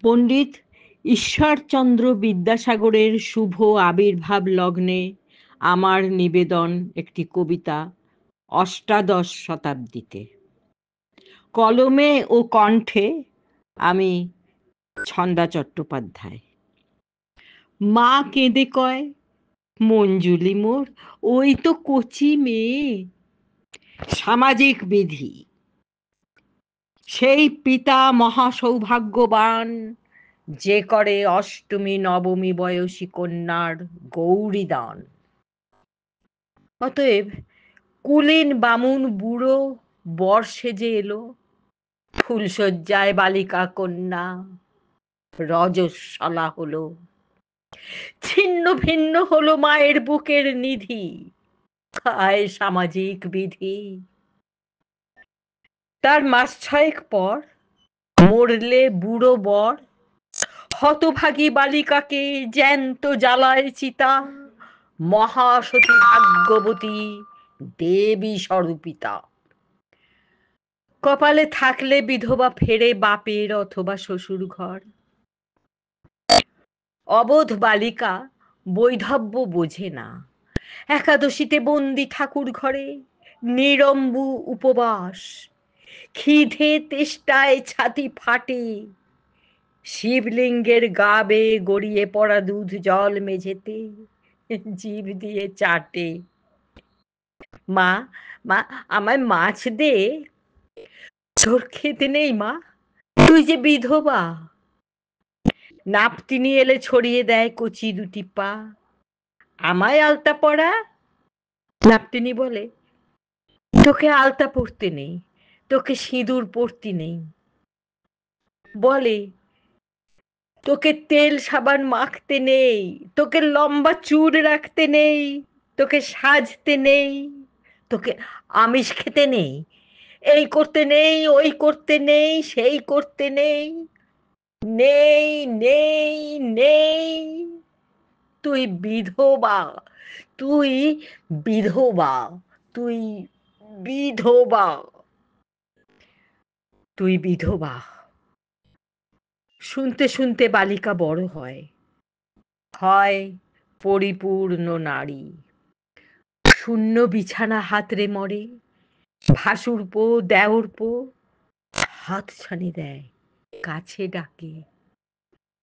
পণ্ডিত ঈশ্বরচন্দ্র বিদ্যাসাগরের শুভ আবির্ভাব লগ্নে আমার নিবেদন একটি কবিতা অষ্টাদশ শতাব্দীতে। কলমে ও কণ্ঠে আমি ছন্দা চট্টোপাধ্যায়। মা কেঁদে কয়, মঞ্জুলি মোর ওই তো কচি মেয়ে। সামাজিক বিধি, সেই পিতা মহাসৌভাগ্যবান যে করে অষ্টমী নবমী বয়সী কন্যার গৌরী দান। অতএব কুলীন বামুন বুড়ো বর সেজে এলো, ফুলশয্যায় বালিকা কন্যা রজস্বলা হলো। ছিন্ন ভিন্ন হলো মায়ের বুকের নিধি, খায় সামাজিক বিধি। তার মাস ছয়েক পর মরলে বুড়ো বর, হতভাগী বালিকাকে জ্যান্ত জ্বালায় চিতা, মহাসতী ভাগ্যবতী দেবী স্বরূপিতা। কপালে থাকলে বিধবা ফেরে বাপের অথবা শ্বশুর ঘর। অবোধ বালিকা বৈধব্য বোঝে না, একাদশীতে বন্দি ঠাকুর ঘরে নিরম্বু উপবাস। খিদে তেষ্টায় ছাতি ফাটে, শিবলিঙ্গের গা বেয়ে গড়িয়ে পড়া দুধ জল মেঝেতে জিভ দিয়ে চাটে। মা, মা আমায় মাছ দে। তোর খেতে নেই মা, তুই যে বিধবা। নাপতিনি এলে ছড়িয়ে দেয় কচি দুটি পা, আমায় আলতা পরা। নাপতিনি বলে, তোকে আলতা পরতে নেই, তোকে সিঁদুর পরতে নেই। বলে, তোকে তেল সাবান মাখতে নেই, তোকে লম্বা চুল রাখতে নেই, তোকে সাজতে নেই, তোকে আমিষ খেতে নেই, এই করতে নেই, ওই করতে নেই, সেই করতে নেই, নেই নেই নেই। তুই বিধবা, তুই বিধবা, তুই বিধবা, তুই বিধবা। শুনতে শুনতে বালিকা বড় হয়, হয় পরিপূর্ণ নারী। শূন্য বিছানা হাতড়ে মরে, ভাসুরপো দেওরপো হাত ছানি দেয়, কাছে ডাকে।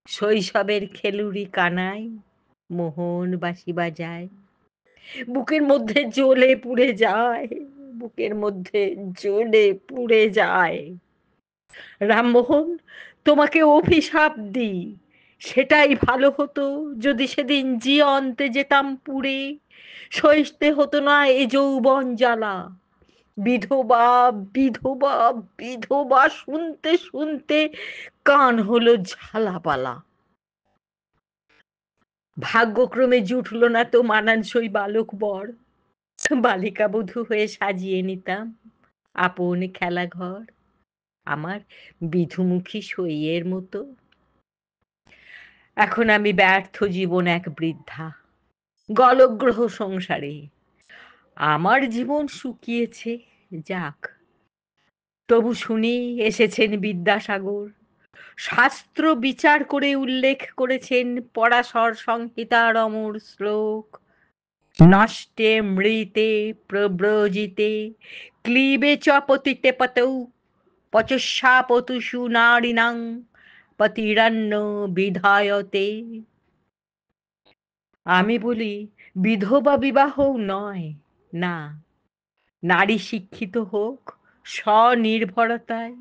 শৈশবের খেলুড়ি কানাই মোহন বাঁশি বাজায়, বুকের মধ্যে জ্বলে পুড়ে যায়, বুকের মধ্যে জ্বলে পুড়ে যায়। রামমোহন, তোমাকে অভিশাপ দিই, সেটাই ভালো হতো যদি সেদিন জিয়ন্তে যেতাম পুড়ে, সইতে হতো না এ যৌবন জ্বালা। বিধবা, বিধবা, বিধবা শুনতে শুনতে কান হলো ঝালাপালা। ভাগ্যক্রমে জুটল না তো মানানসই বালক বর, বালিকা বধূ হয়ে সাজিয়ে নিতাম আপন খেলাঘর, আমার বিধুমুখী সইয়ের মতো। এখন আমি ব্যর্থ জীবন এক বৃদ্ধা, গলগ্রহ সংসারে। আমার জীবন শুকিয়েছে, যাক। তবু শুনি এসেছেন বিদ্যাসাগর, শাস্ত্র বিচার করে উল্লেখ করেছেন পরাশর সংহিতার অমর শ্লোক, নষ্টে মৃতে প্রব্রজিতে ক্লীবে চ পতিতে পতৌ পচস্যা পতুষু নারীণাং পতিরন্ন বিধায়তে। আমি বলি, বিধবা বিবাহ নয়, না, নারী শিক্ষিত হোক স্বনির্ভরতায়,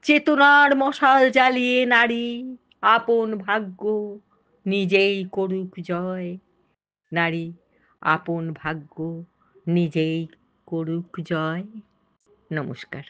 চেতনার মশাল জ্বালিয়ে নারী আপন ভাগ্য নিজেই করুক জয়। নারী আপন ভাগ্য নিজেই করুক জয়। নমস্কার।